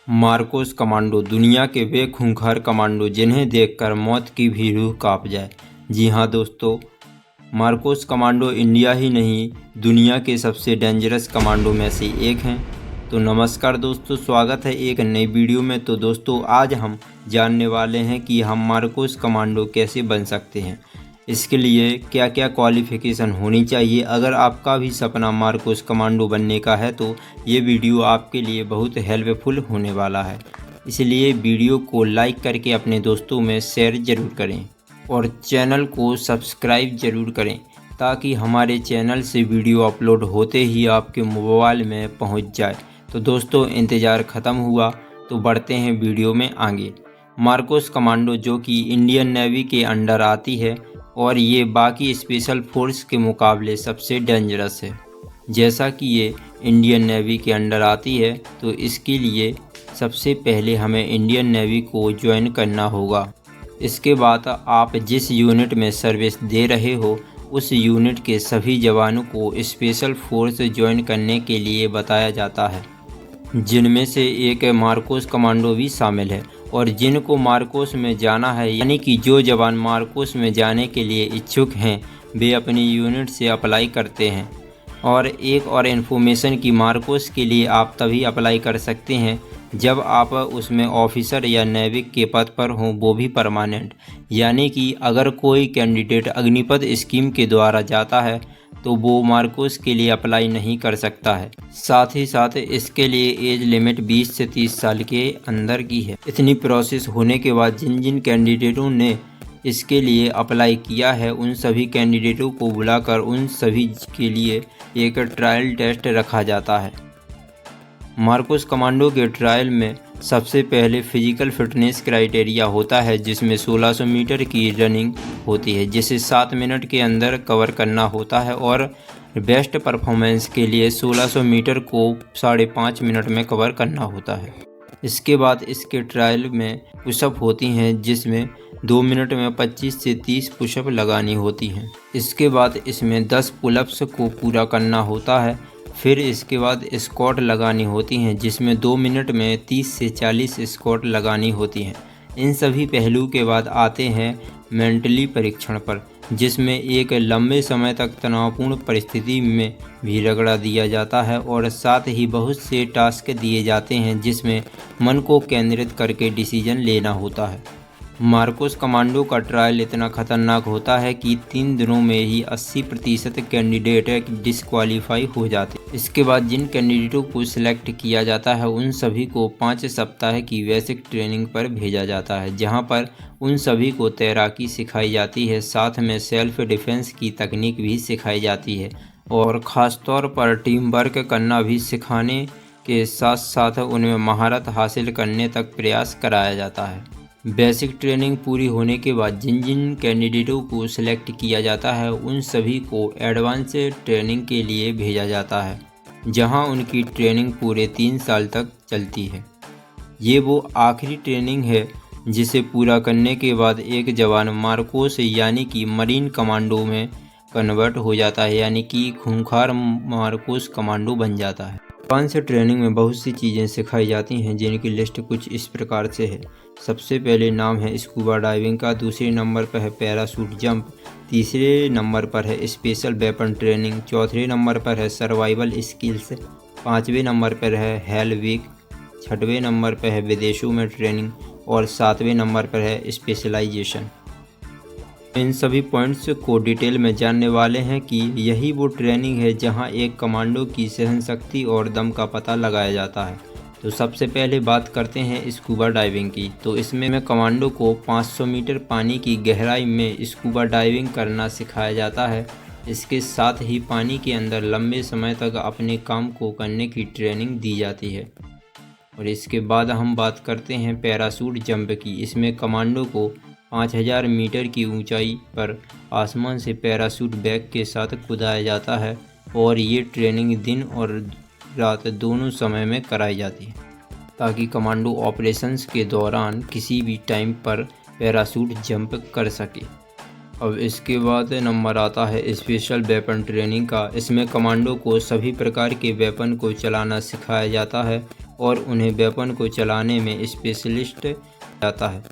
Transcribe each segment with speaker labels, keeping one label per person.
Speaker 1: Marcos commando दुनिया के वे खूंखार कमांडो जिन्हें देखकर मौत की भी रूह कांप जाए। जी हाँ दोस्तों, मार्कोस कमांडो इंडिया ही नहीं दुनिया के सबसे डेंजरस कमांडो में से एक हैं। तो नमस्कार दोस्तों, स्वागत है एक नई वीडियो में। तो दोस्तों, आज हम जानने वाले हैं कि हम मार्कोस कमांडो कैसे बन सकते हैं, इसके लिए क्या क्या क्वालिफ़िकेशन होनी चाहिए। अगर आपका भी सपना मार्कोस कमांडो बनने का है तो ये वीडियो आपके लिए बहुत हेल्पफुल होने वाला है, इसलिए वीडियो को लाइक करके अपने दोस्तों में शेयर ज़रूर करें और चैनल को सब्सक्राइब ज़रूर करें ताकि हमारे चैनल से वीडियो अपलोड होते ही आपके मोबाइल में पहुंच जाए। तो दोस्तों, इंतज़ार ख़त्म हुआ तो बढ़ते हैं वीडियो में आगे। मार्कोस कमांडो जो कि इंडियन नेवी के अंडर आती है और ये बाकी स्पेशल फोर्स के मुकाबले सबसे डेंजरस है। जैसा कि ये इंडियन नेवी के अंडर आती है तो इसके लिए सबसे पहले हमें इंडियन नेवी को ज्वाइन करना होगा। इसके बाद आप जिस यूनिट में सर्विस दे रहे हो उस यूनिट के सभी जवानों को स्पेशल फोर्स ज्वाइन करने के लिए बताया जाता है, जिनमें से एक मार्कोस कमांडो भी शामिल है। और जिनको मार्कोस में जाना है, यानी कि जो जवान मार्कोस में जाने के लिए इच्छुक हैं, वे अपनी यूनिट से अप्लाई करते हैं। और एक और इन्फॉर्मेशन कि मार्कोस के लिए आप तभी अप्लाई कर सकते हैं जब आप उसमें ऑफिसर या नेविक के पद पर हों, वो भी परमानेंट। यानी कि अगर कोई कैंडिडेट अग्निपथ स्कीम के द्वारा जाता है तो वो मार्कोस के लिए अप्लाई नहीं कर सकता है। साथ ही साथ इसके लिए एज लिमिट 20 से 30 साल के अंदर की है। इतनी प्रोसेस होने के बाद जिन जिन कैंडिडेटों ने इसके लिए अप्लाई किया है उन सभी कैंडिडेटों को बुलाकर उन सभी के लिए एक ट्रायल टेस्ट रखा जाता है। मार्कोस कमांडो के ट्रायल में सबसे पहले फिजिकल फिटनेस क्राइटेरिया होता है, जिसमें 1600 मीटर की रनिंग होती है जिसे 7 मिनट के अंदर कवर करना होता है। और बेस्ट परफॉर्मेंस के लिए 1600 मीटर को 5.5 मिनट में कवर करना होता है। इसके बाद इसके ट्रायल में पुशअप होती हैं, जिसमें 2 मिनट में 25 से 30 पुशअप लगानी होती हैं। इसके बाद इसमें 10 पुलअप्स को पूरा करना होता है। फिर इसके बाद स्क्वाट लगानी होती हैं, जिसमें 2 मिनट में 30 से 40 स्क्वाट लगानी होती हैं। इन सभी पहलू के बाद आते हैं मेंटली परीक्षण पर, जिसमें एक लंबे समय तक तनावपूर्ण परिस्थिति में भी रगड़ा दिया जाता है और साथ ही बहुत से टास्क दिए जाते हैं जिसमें मन को केंद्रित करके डिसीजन लेना होता है। मार्कोस कमांडो का ट्रायल इतना खतरनाक होता है कि 3 दिनों में ही 80% कैंडिडेट डिस्क्वालीफाई हो जाते। इसके बाद जिन कैंडिडेटों को सिलेक्ट किया जाता है उन सभी को 5 सप्ताह की बेसिक ट्रेनिंग पर भेजा जाता है, जहां पर उन सभी को तैराकी सिखाई जाती है। साथ में सेल्फ डिफेंस की तकनीक भी सिखाई जाती है और ख़ास तौर पर टीम वर्क करना भी सिखाने के साथ साथ उनमें महारत हासिल करने तक प्रयास कराया जाता है। बेसिक ट्रेनिंग पूरी होने के बाद जिन जिन कैंडिडेटों को सिलेक्ट किया जाता है उन सभी को एडवांस ट्रेनिंग के लिए भेजा जाता है, जहां उनकी ट्रेनिंग पूरे 3 साल तक चलती है। ये वो आखिरी ट्रेनिंग है जिसे पूरा करने के बाद एक जवान मार्कोस यानी कि मरीन कमांडो में कन्वर्ट हो जाता है, यानी कि खूंखार मार्कोस कमांडो बन जाता है। एडवांस ट्रेनिंग में बहुत सी चीज़ें सिखाई जाती हैं, जिनकी लिस्ट कुछ इस प्रकार से है। सबसे पहले नाम है स्कूबा डाइविंग का, दूसरे नंबर पर है पैराशूट जंप, तीसरे नंबर पर है स्पेशल वेपन ट्रेनिंग, चौथे नंबर पर है सर्वाइवल स्किल्स, 5वें नंबर पर है हेल वीक, 6वें नंबर पर है विदेशों में ट्रेनिंग और 7वें नंबर पर है स्पेशलाइजेशन। इन सभी पॉइंट्स को डिटेल में जानने वाले हैं कि यही वो ट्रेनिंग है जहां एक कमांडो की सहनशक्ति और दम का पता लगाया जाता है। तो सबसे पहले बात करते हैं स्कूबा डाइविंग की। तो इसमें कमांडो को 500 मीटर पानी की गहराई में स्कूबा डाइविंग करना सिखाया जाता है। इसके साथ ही पानी के अंदर लंबे समय तक अपने काम को करने की ट्रेनिंग दी जाती है। और इसके बाद हम बात करते हैं पैराशूट जंप की। इसमें कमांडो को 5000 मीटर की ऊंचाई पर आसमान से पैराशूट बैग के साथ कूदाया जाता है और ये ट्रेनिंग दिन और रात दोनों समय में कराई जाती है, ताकि कमांडो ऑपरेशंस के दौरान किसी भी टाइम पर पैराशूट जंप कर सके। अब इसके बाद नंबर आता है स्पेशल वेपन ट्रेनिंग का। इसमें कमांडो को सभी प्रकार के वेपन को चलाना सिखाया जाता है। और उन्हें वेपन को चलाने में स्पेशलिस्ट जाता है।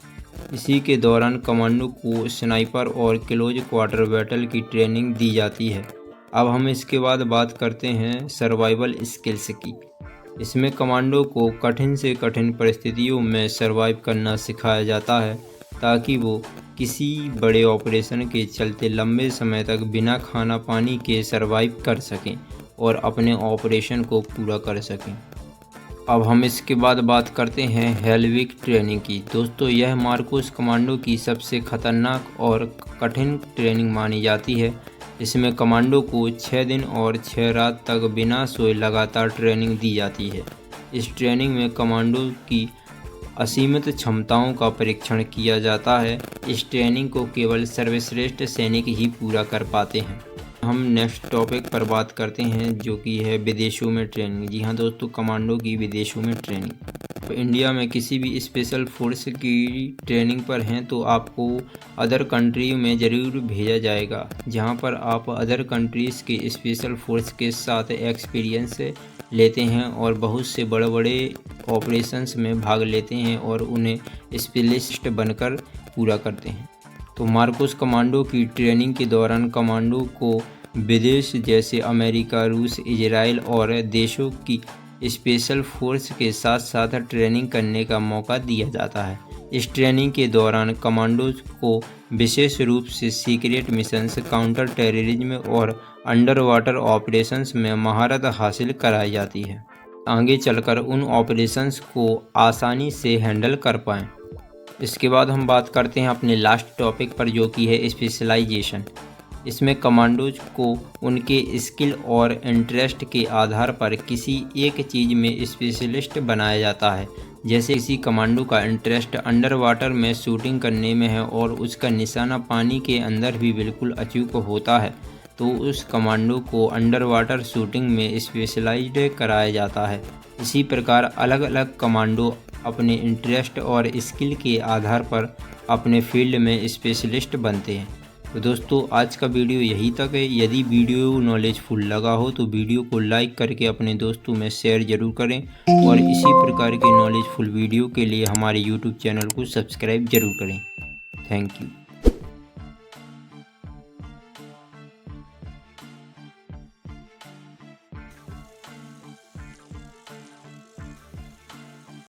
Speaker 1: इसी के दौरान कमांडो को स्नाइपर और क्लोज क्वार्टर बैटल की ट्रेनिंग दी जाती है। अब हम इसके बाद बात करते हैं सर्वाइवल स्किल्स की। इसमें कमांडो को कठिन से कठिन परिस्थितियों में सर्वाइव करना सिखाया जाता है ताकि वो किसी बड़े ऑपरेशन के चलते लंबे समय तक बिना खाना पानी के सर्वाइव कर सकें और अपने ऑपरेशन को पूरा कर सकें। अब हम इसके बाद बात करते हैं हेलविक ट्रेनिंग की। दोस्तों, यह मार्कोस कमांडो की सबसे खतरनाक और कठिन ट्रेनिंग मानी जाती है। इसमें कमांडो को 6 दिन और 6 रात तक बिना सोए लगातार ट्रेनिंग दी जाती है। इस ट्रेनिंग में कमांडो की असीमित क्षमताओं का परीक्षण किया जाता है। इस ट्रेनिंग को केवल सर्वश्रेष्ठ सैनिक ही पूरा कर पाते हैं। हम नेक्स्ट टॉपिक पर बात करते हैं जो कि है विदेशों में ट्रेनिंग। जी हाँ दोस्तों, कमांडो की विदेशों में ट्रेनिंग। तो इंडिया में किसी भी स्पेशल फोर्स की ट्रेनिंग पर हैं तो आपको अदर कंट्री में ज़रूर भेजा जाएगा, जहां पर आप अदर कंट्रीज़ के स्पेशल फोर्स के साथ एक्सपीरियंस लेते हैं और बहुत से बड़े बड़े ऑपरेशंस में भाग लेते हैं और उन्हें स्पेशलिस्ट बनकर पूरा करते हैं। तो मार्कोस कमांडो की ट्रेनिंग के दौरान कमांडो को विदेश जैसे अमेरिका, रूस, इजराइल और देशों की स्पेशल फोर्स के साथ साथ ट्रेनिंग करने का मौका दिया जाता है। इस ट्रेनिंग के दौरान कमांडोज को विशेष रूप से सीक्रेट मिशंस, काउंटर टेररिज्म और अंडर वाटर ऑपरेशंस में महारत हासिल कराई जाती है, आगे चलकर उन ऑपरेशंस को आसानी से हैंडल कर पाएँ। इसके बाद हम बात करते हैं अपने लास्ट टॉपिक पर जो कि है स्पेशलाइजेशन। इसमें कमांडोज को उनके स्किल और इंटरेस्ट के आधार पर किसी एक चीज़ में स्पेशलिस्ट बनाया जाता है। जैसे किसी कमांडो का इंटरेस्ट अंडर वाटर में शूटिंग करने में है और उसका निशाना पानी के अंदर भी बिल्कुल अचूक होता है, तो उस कमांडो को अंडर वाटर शूटिंग में स्पेशलाइज्ड कराया जाता है। इसी प्रकार अलग अलग कमांडो अपने इंटरेस्ट और स्किल के आधार पर अपने फील्ड में स्पेशलिस्ट बनते हैं। तो दोस्तों, आज का वीडियो यहीं तक है। यदि वीडियो नॉलेजफुल लगा हो तो वीडियो को लाइक करके अपने दोस्तों में शेयर जरूर करें और इसी प्रकार के नॉलेजफुल वीडियो के लिए हमारे यूट्यूब चैनल को सब्सक्राइब जरूर करें। Thank you.